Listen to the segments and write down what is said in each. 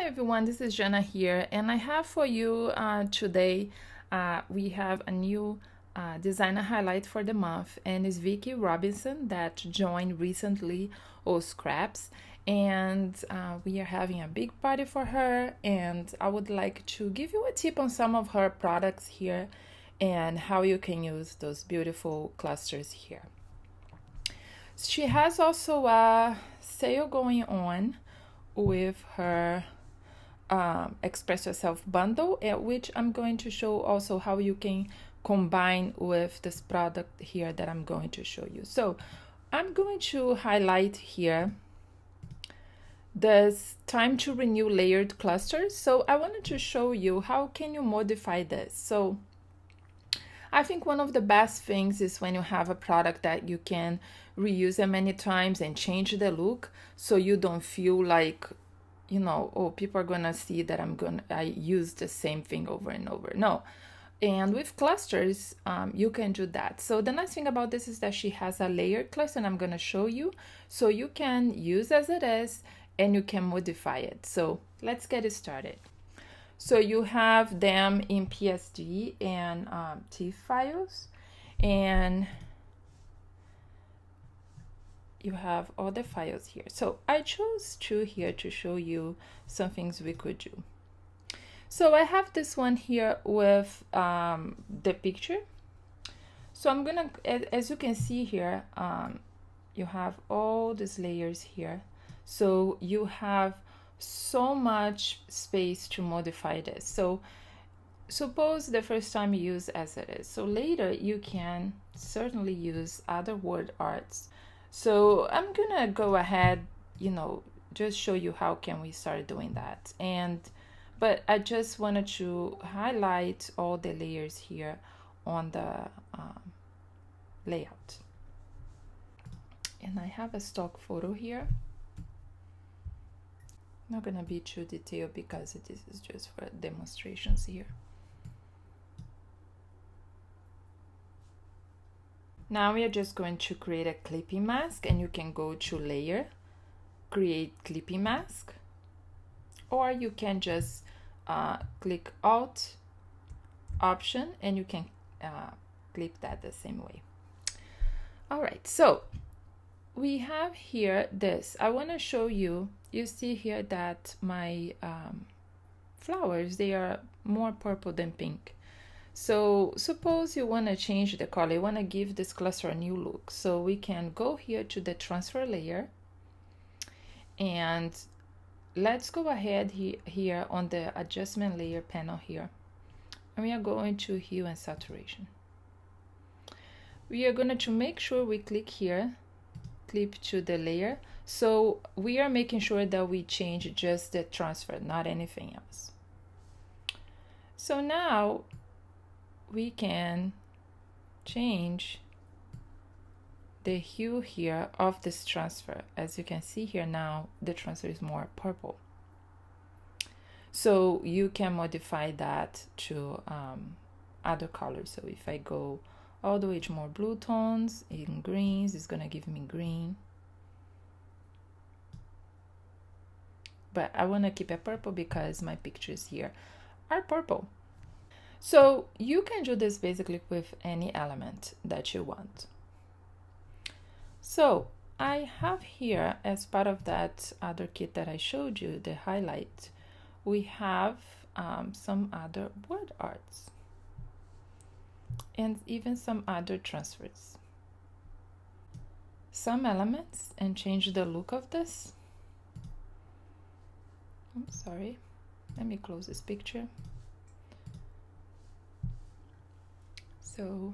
everyone, this is Jana here, and I have for you today, we have a new designer highlight for the month, and it's Vicki Robinson that joined recently all Scraps, and we are having a big party for her, and I would like to give you a tip on some of her products here and how you can use those beautiful clusters here. She has also a sale going on with her Express Yourself bundle, which I'm going to show also how you can combine with this product here that I'm going to show you. So I'm going to highlight here this time to renew layered clusters. So I wanted to show you how can you modify this. So I think one of the best things is when you have a product that you can reuse it many times and change the look, so you don't feel like, you know, oh, people are gonna see that I use the same thing over and over. No. And with clusters, you can do that. So the nice thing about this is that she has a layered cluster, and I'm gonna show you, so you can use as it is and you can modify it. So let's get it started. So you have them in PSD and TIFF files, and you have all the files here. So I chose two here to show you some things we could do. So I have this one here with the picture. So I'm gonna, as you can see here, you have all these layers here. So you have so much space to modify this. So suppose the first time you use as it is. So later you can certainly use other word arts. So I'm gonna go ahead, you know, just show you how can we start doing that. But I just wanted to highlight all the layers here on the layout. And I have a stock photo here. Not gonna be too detailed because this is just for demonstrations here. Now we are just going to create a clipping mask, and you can go to layer, create clipping mask, or you can just click Alt Option and you can clip that the same way. All right, so we have here this. I want to show you. You see here that my flowers, they are more purple than pink. So suppose you want to change the color, you want to give this cluster a new look. So we can go here to the transfer layer, and let's go ahead here on the adjustment layer panel here, and we are going to hue and saturation. We are going to make sure we click here, clip to the layer. So we are making sure that we change just the transfer, not anything else. So now we can change the hue here of this transfer. As you can see here now, the transfer is more purple. So you can modify that to other colors. So if I go all the way to more blue tones, in greens, it's gonna give me green. But I wanna keep it purple because my pictures here are purple. So you can do this basically with any element that you want. So I have here, as part of that other kit that I showed you, the highlight, we have some other word arts and even some other transfers. Some elements, and change the look of this. I'm sorry, let me close this picture. So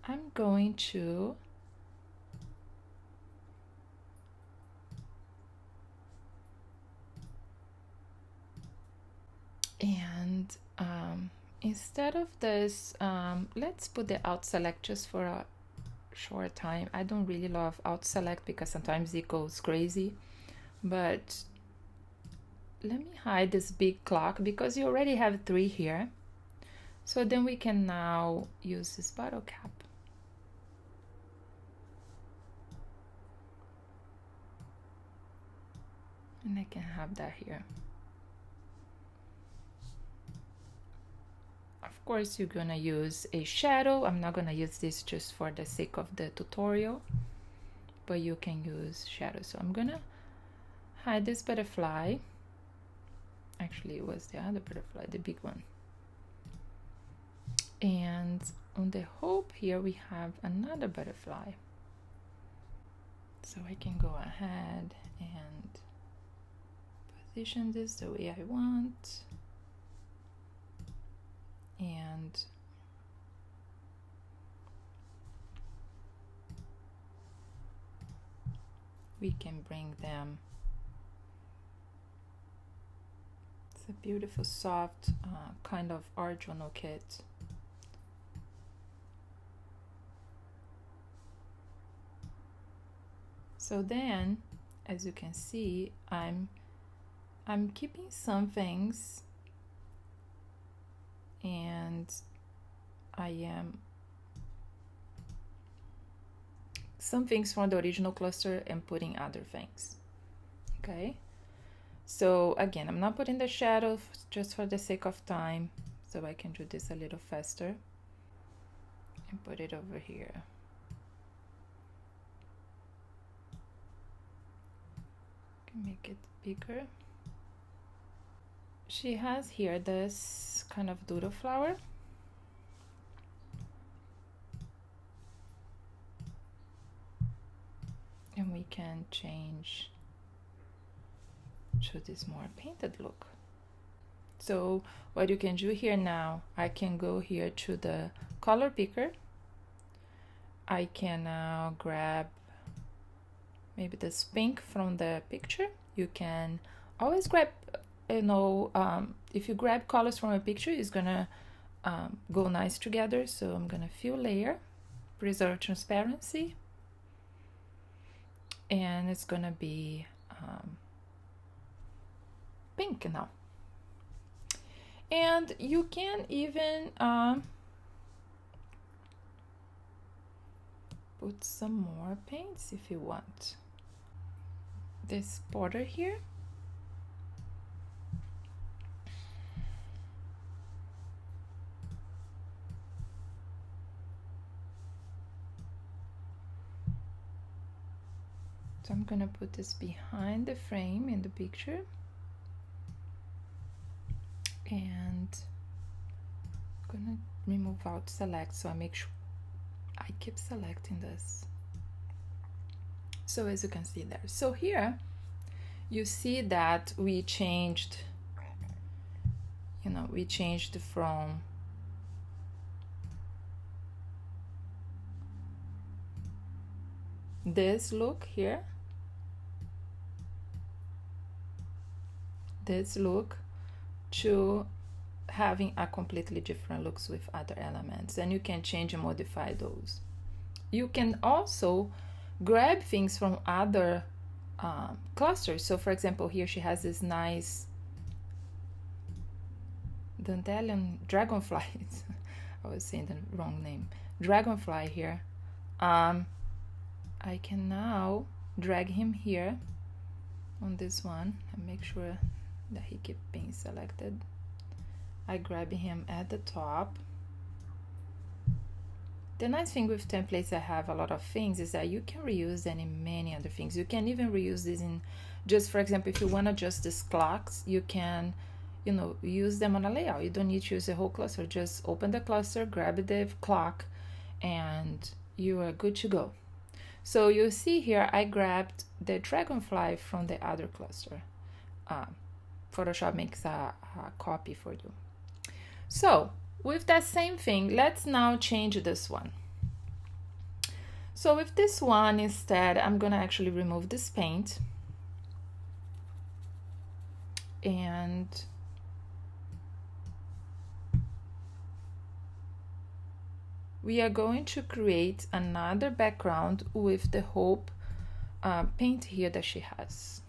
I'm going to instead of this, let's put the out select just for a short time. I don't really love out select because sometimes it goes crazy, but let me hide this big clock because you already have 3 here. So then we can now use this bottle cap. And I can have that here. course, you're gonna use a shadow. I'm not gonna use this just for the sake of the tutorial, but you can use shadow. So I'm gonna hide this butterfly. Actually, it was the other butterfly, the big one. And on the hope here, we have another butterfly. So I can go ahead and position this the way I want. And we can bring them. It's a beautiful, soft, kind of Arjono kit. So then, as you can see, I'm keeping some things, and I am some things from the original cluster and putting other things. Okay, so again, I'm not putting the shadow just for the sake of time, so I can do this a little faster and put it over here. Make it bigger. She has here this kind of doodle flower, and we can change to this more painted look. So what you can do here now, I can go here to the color picker. I can now grab maybe this pink from the picture. You can always grab, you know, if you grab colors from a picture, it's gonna go nice together. So I'm gonna fill layer, preserve transparency, and it's gonna be pink now. And you can even put some more paints if you want. This border here, so I'm gonna put this behind the frame in the picture, and I'm gonna remove out select, so I make sure I keep selecting this. So as you can see there, so here you see that we changed, you know, we changed from this look here, this look, to having a completely different looks with other elements, and you can change and modify those. You can also grab things from other clusters. So for example, here she has this nice Dandelion dragonfly. I was saying the wrong name. Dragonfly here. I can now drag him here on this one and make sure that he keeps being selected. I grab him at the top. The nice thing with templates that have a lot of things is that you can reuse them in many other things. You can even reuse this in, just for example, if you want to adjust these clocks, you can, you know, use them on a layout. You don't need to use a whole cluster. Just open the cluster, grab the clock, and you are good to go. So you see here, I grabbed the dragonfly from the other cluster. Photoshop makes a copy for you. So with that same thing, let's now change this one. So with this one, instead, I'm gonna actually remove this paint, and we are going to create another background with the Hope paint here that she has.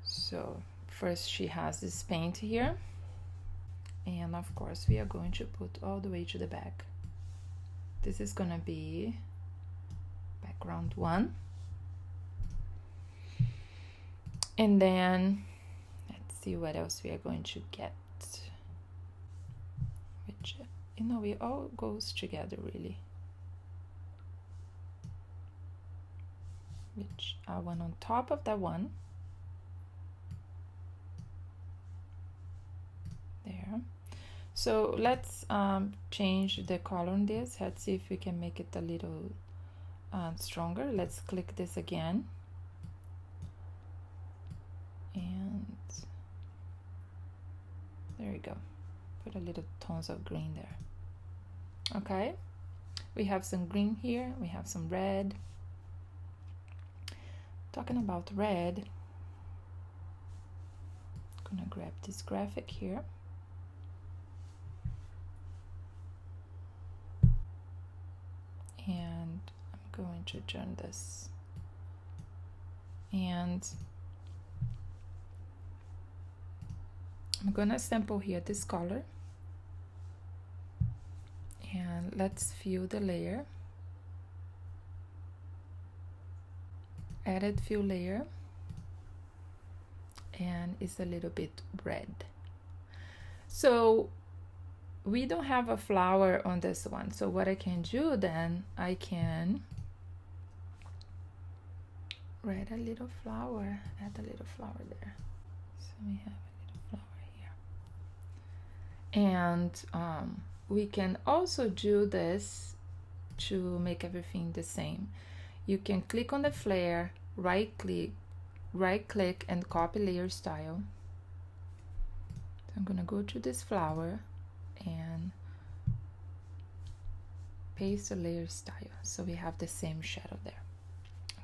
So first she has this paint here, and of course we are going to put all the way to the back. This is gonna be background 1, and then let's see what else we are going to get, which, you know, it all goes together really. Which I want on top of that one. There. So let's change the color on this. Let's see if we can make it a little stronger. Let's click this again. And there we go. Put a little tones of green there. Okay. We have some green here. We have some red. Talking about red, I'm gonna grab this graphic here. And I'm going to turn this. And I'm gonna sample here this color. And let's fill the layer. Added fill layer, and it's a little bit red. So we don't have a flower on this one, so what I can do then, I can add a little flower there. So we have a little flower here, and we can also do this to make everything the same. You can click on the flare, right click and copy layer style. So I'm gonna go to this flower and paste the layer style so we have the same shadow there.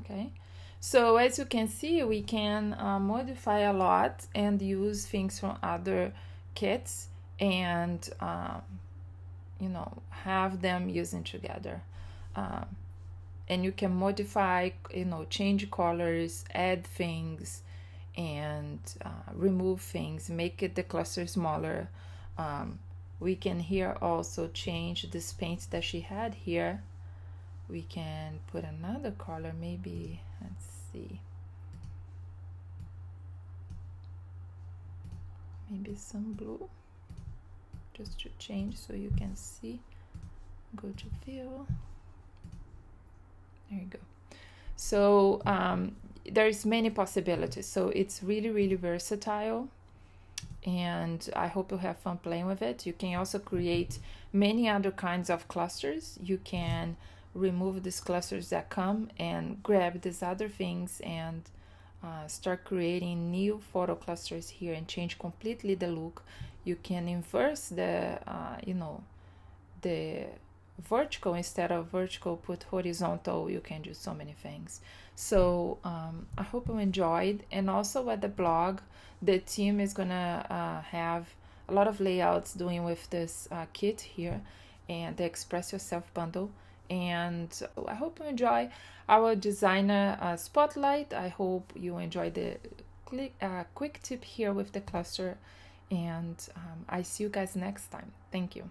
Okay, so as you can see, we can modify a lot and use things from other kits and you know, have them using together. And you can modify, you know, change colors, add things, and remove things, make it the cluster smaller. We can here also change this paint that she had here. We can put another color, maybe, let's see. Maybe some blue, just to change so you can see. Go to fill. There you go. So there's many possibilities. So it's really versatile, and I hope you have fun playing with it. You can also create many other kinds of clusters. You can remove these clusters that come and grab these other things and start creating new photo clusters here and change completely the look. You can inverse the you know, the vertical, instead of vertical put horizontal. You can do so many things. So I hope you enjoyed. And also at the blog, the team is gonna have a lot of layouts doing with this kit here and the Express Yourself bundle. And I hope you enjoy our designer spotlight. I hope you enjoy the quick tip here with the cluster, and I see you guys next time. Thank you.